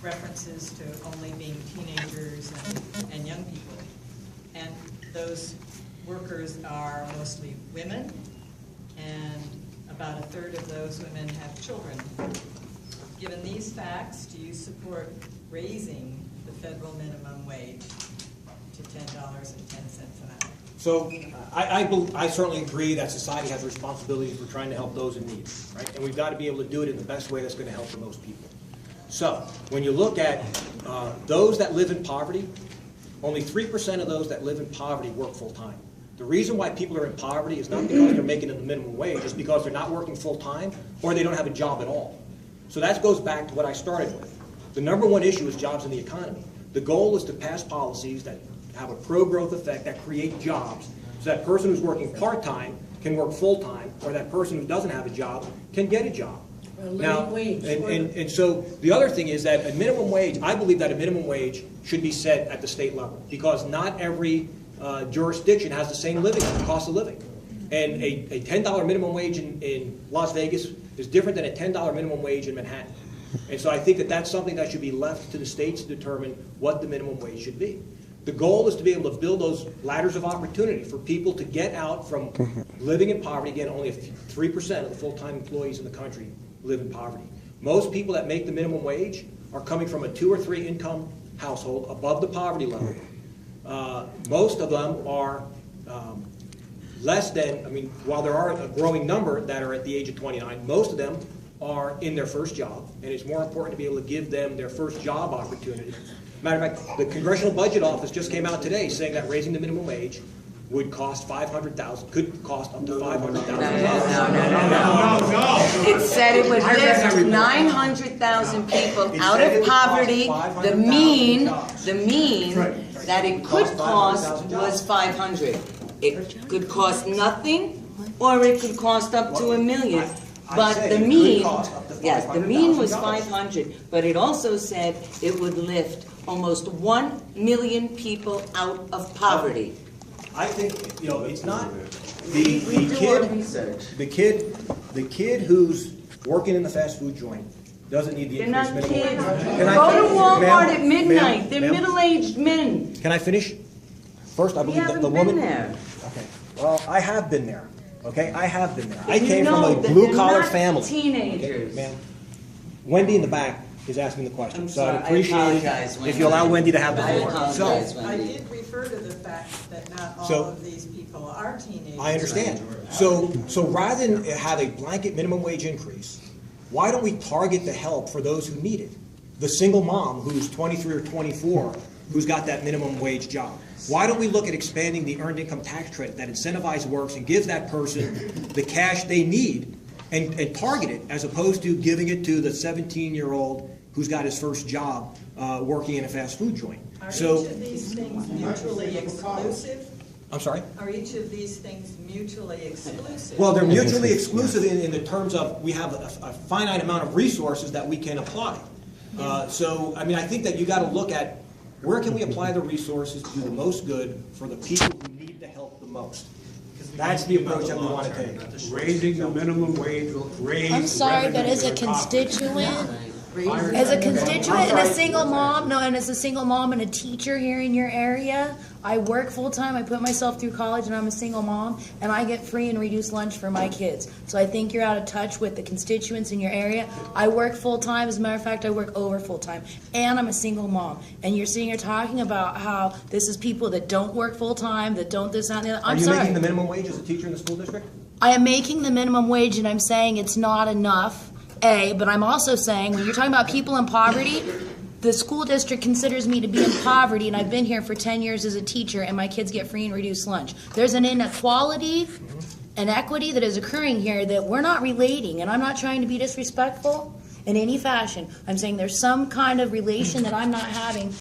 references to only being teenagers and young people. And those workers are mostly women, and about a third of those women have children. Given these facts, do you support raising the federal minimum wage to $10.10 an hour? So I certainly agree that society has a responsibility for trying to help those in need, right? And we've got to be able to do it in the best way that's going to help the most people. So when you look at those that live in poverty, only 3% of those that live in poverty work full-time. The reason why people are in poverty is not because they're making the minimum wage, it's because they're not working full-time or they don't have a job at all. So that goes back to what I started with. The number one issue is jobs in the economy. The goal is to pass policies that have a pro-growth effect, that create jobs, so that person who's working part-time can work full-time, or that person who doesn't have a job can get a job. Now, and so the other thing is that a minimum wage, I believe that a minimum wage should be set at the state level, because not every jurisdiction has the same cost of living. And a $10 minimum wage in Las Vegas is different than a $10 minimum wage in Manhattan. And so I think that that's something that should be left to the states to determine what the minimum wage should be. The goal is to be able to build those ladders of opportunity for people to get out from living in poverty. Again, only 3% of the full-time employees in the country live in poverty. Most people that make the minimum wage are coming from a 2 or 3 income household above the poverty level. Most of them are less than, while there are a growing number that are at the age of 29, most of them are in their first job, and it's more important to be able to give them their first job opportunity. Matter of fact, the Congressional Budget Office just came out today saying that raising the minimum wage would cost $500,000, could cost up to $500,000. No. It said it would lift 900,000 people out of poverty. The mean that it could cost was 500. It could cost nothing, or it could cost up to $1 million. But the mean, yes, the mean was 500. But it also said it would lift almost 1 million people out of poverty. I think, it's not the kid who's working in the fast food joint doesn't need the increased minimum wage. Go to Walmart at midnight. They're middle-aged men. Can I finish? First, I believe that the woman. There. Okay. Well, I have been there. Okay, I have been there. I came from a blue-collar family. Teenagers. Okay, ma'am. Wendy in the back is asking the question, I'm so sorry, I'd appreciate it if you allow Wendy to have the floor. I did refer to the fact that not all of these people are teenagers. I understand. So rather than have a blanket minimum wage increase, why don't we target the help for those who need it? The single mom who's 23 or 24 who's got that minimum wage job. Why don't we look at expanding the earned income tax credit that incentivizes works and gives that person the cash they need and target it, as opposed to giving it to the 17-year-old who's got his first job working in a fast food joint. Are each of these things mutually exclusive? I'm sorry? Are each of these things mutually exclusive? Well, they're mutually exclusive in the terms of we have a finite amount of resources that we can apply. So, I think that you got to look at where can we apply the resources to do the most good for the people who need the help the most. That's the approach that we want to take. Raising the minimum wage will raise. I'm sorry, but as a constituent and a single mom, and as a single mom and a teacher here in your area, I work full time. I put myself through college, and I'm a single mom, and I get free and reduced lunch for my kids. So I think you're out of touch with the constituents in your area. I work full time. As a matter of fact, I work over full time, and I'm a single mom. And you're sitting here talking about how this is people that don't work full time, that don't this, that, and the other. I'm sorry. Are you making the minimum wage as a teacher in the school district? I am making the minimum wage, and I'm saying it's not enough. But I'm also saying when you're talking about people in poverty, the school district considers me to be in poverty, and I've been here for 10 years as a teacher, and my kids get free and reduced lunch. There's an inequality and equity that is occurring here that we're not relating, and I'm not trying to be disrespectful in any fashion. I'm saying there's some kind of relation that I'm not having